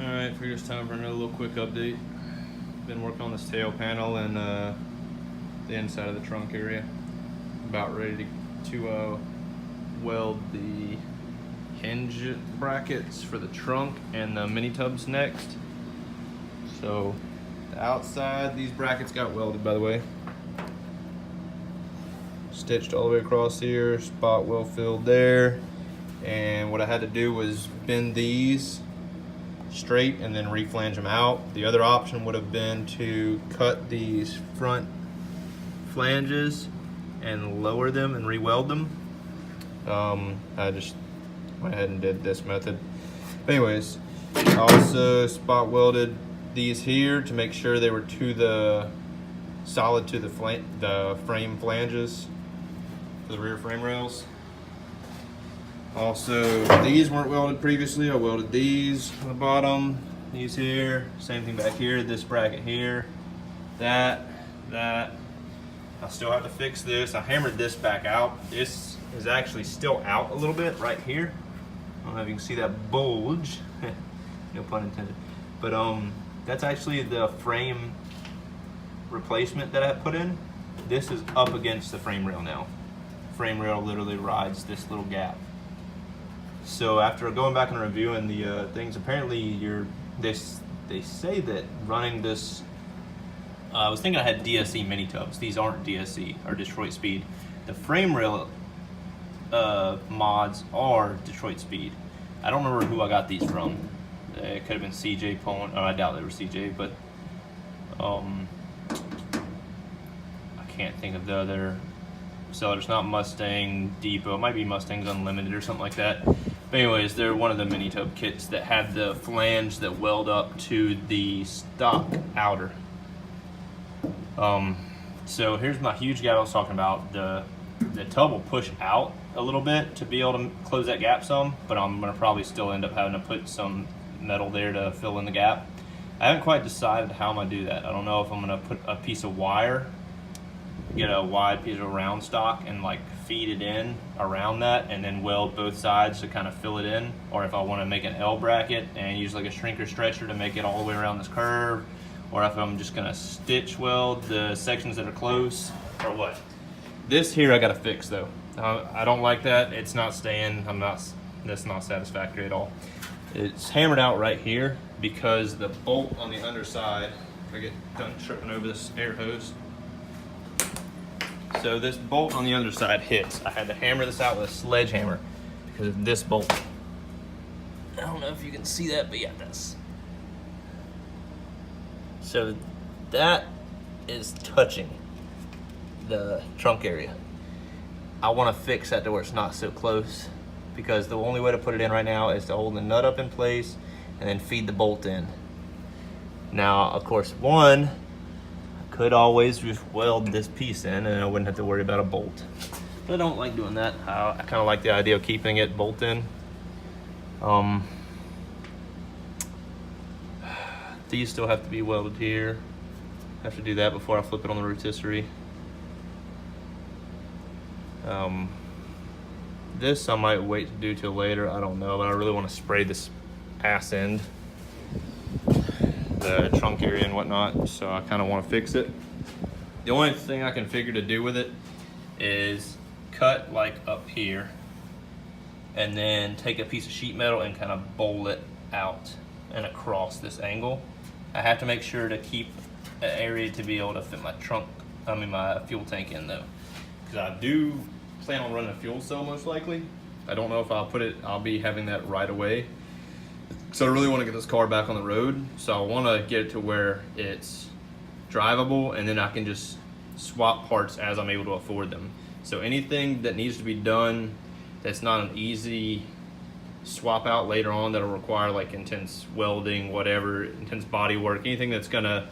Alright, figured it's time for another little quick update. Been working on this tail panel and the inside of the trunk area. About ready to weld the hinge brackets for the trunk and the mini tubs next. So the outside, these brackets got welded, by the way. Stitched all the way across here, spot well filled there. And what I had to do was bend these straight and then reflange them out. The other option would have been to cut these front flanges and lower them and re-weld them. I just went ahead and did this method. But anyways, I also spot welded these here to make sure they were to the solid to the frame flanges for the rear frame rails. Also, these weren't welded previously. I welded these on the bottom, these here, same thing back here, this bracket here, that. I still have to fix this. I hammered this back out. This is actually still out a little bit right here. I don't know if you can see that bulge, no pun intended. But that's actually the frame replacement that I put in. This is up against the frame rail now. Frame rail literally rides this little gap. So after going back and reviewing the things, apparently they say that running this, I was thinking I had DSE mini tubs. These aren't DSE or Detroit Speed. The frame rail mods are Detroit Speed. I don't remember who I got these from. It could have been CJ pulling. Oh, I doubt they were CJ, but I can't think of the other seller. It's not Mustang Depot. It might be Mustangs Unlimited or something like that. But anyways, they're one of the mini tub kits that have the flange that weld up to the stock outer. So here's my huge gap I was talking about. The tub will push out a little bit to be able to close that gap some, but I'm gonna probably still end up having to put some metal there to fill in the gap. I haven't quite decided how I'm gonna do that. I don't know if I'm gonna put a piece of wire, get a wide piece of round stock and like feed it in around that and then weld both sides to kind of fill it in, or if I want to make an L bracket and use like a shrinker stretcher to make it all the way around this curve, or if I'm just gonna stitch weld the sections that are close, or what. This here I gotta fix though. I don't like that. It's not staying. That's not satisfactory at all. It's hammered out right here because the bolt on the underside, if I get done tripping over this air hose, so this bolt on the underside hits. I had to hammer this out with a sledgehammer because of this bolt. I don't know if you can see that, but yeah, that's. So that is touching the trunk area. I want to fix that to where it's not so close, because the only way to put it in right now is to hold the nut up in place and then feed the bolt in. Now, of course, one, could always just weld this piece in and I wouldn't have to worry about a bolt. But I don't like doing that. I kind of like the idea of keeping it bolt in. These still have to be welded here. I have to do that before I flip it on the rotisserie. This I might wait to do till later, I don't know, but I really want to spray this ass end, the trunk area and whatnot, so I kind of want to fix it. The only thing I can figure to do with it is cut like up here and then take a piece of sheet metal and kind of bowl it out and across this angle. I have to make sure to keep an area to be able to fit my my fuel tank in though, because I do plan on running a fuel cell most likely. I don't know if I'll be having that right away. So I really want to get this car back on the road. So I want to get it to where it's drivable and then I can just swap parts as I'm able to afford them. So anything that needs to be done that's not an easy swap out later on that'll require like intense welding, whatever, intense body work, anything that's gonna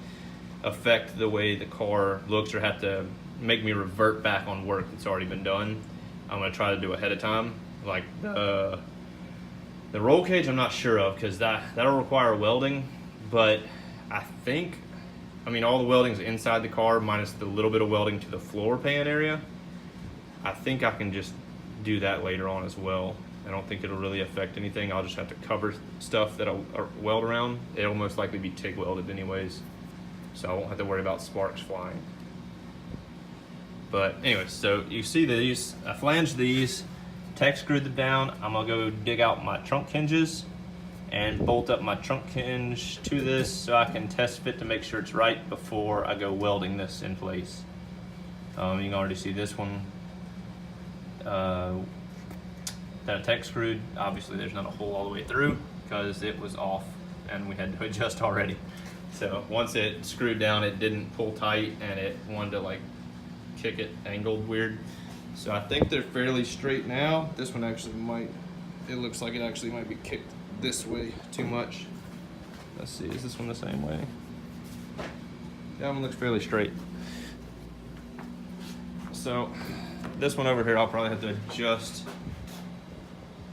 affect the way the car looks or have to make me revert back on work that's already been done, I'm gonna try to do ahead of time. Like the roll cage I'm not sure of, because that'll require welding, but I mean all the welding's inside the car minus the little bit of welding to the floor pan area. I think I can just do that later on as well. I don't think it'll really affect anything. I'll just have to cover stuff that I'll weld around. It'll most likely be TIG welded anyways, so I won't have to worry about sparks flying. But anyways, so you see these, I flanged these, tech screwed them down. I'm gonna go dig out my trunk hinges and bolt up my trunk hinge to this so I can test fit to make sure it's right before I go welding this in place. You can already see this one that I tech screwed. Obviously there's not a hole all the way through because it was off and we had to adjust already. So once it screwed down, it didn't pull tight and it wanted to like kick it angled weird. So I think they're fairly straight now. This one actually might, it looks like it actually might be kicked this way too much. Let's see, is this one the same way? That one looks fairly straight. So this one over here, I'll probably have to adjust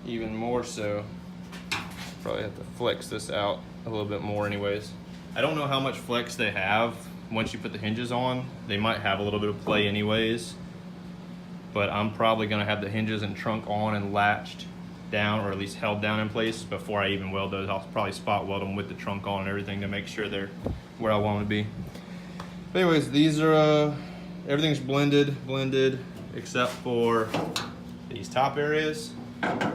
even more so. Probably have to flex this out a little bit more anyways. I don't know how much flex they have once you put the hinges on. They might have a little bit of play anyways, but I'm probably gonna have the hinges and trunk on and latched down, or at least held down in place before I even weld those. I'll probably spot weld them with the trunk on and everything to make sure they're where I want them to be. But anyways, these are, everything's blended except for these top areas. I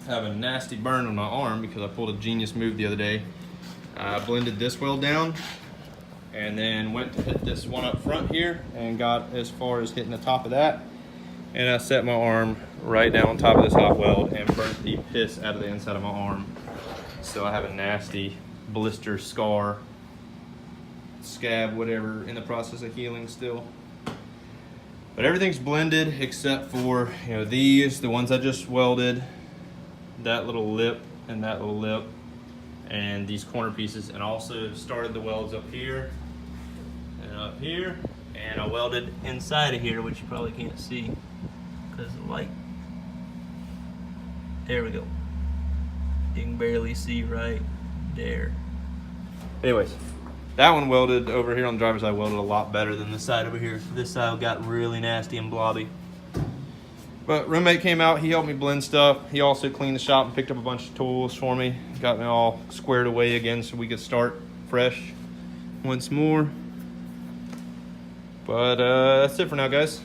have a nasty burn on my arm because I pulled a genius move the other day. I blended this weld down and then went to hit this one up front here and got as far as hitting the top of that. And I set my arm right down on top of this hot weld and burnt the piss out of the inside of my arm. So I have a nasty blister, scar, scab, whatever, in the process of healing still. But everything's blended except for, you know, these, the ones I just welded, that little lip and that little lip, and these corner pieces, and also started the welds up here and up here, and I welded inside of here, which you probably can't see because of the light. There we go. You can barely see right there. Anyways, that one welded over here on the driver's side welded a lot better than this side over here. This side got really nasty and blobby. But roommate came out, he helped me blend stuff. He also cleaned the shop and picked up a bunch of tools for me. Got me all squared away again so we could start fresh once more. But that's it for now, guys.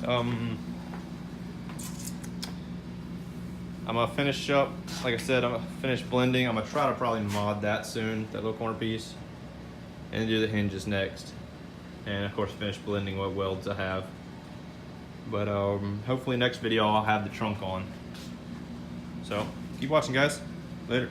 I'm gonna finish up, like I said, I'm gonna finish blending. I'm gonna try to probably mod that soon, that little corner piece, and do the hinges next. And of course finish blending what welds I have. But hopefully next video I'll have the trunk on. So keep watching, guys. Later.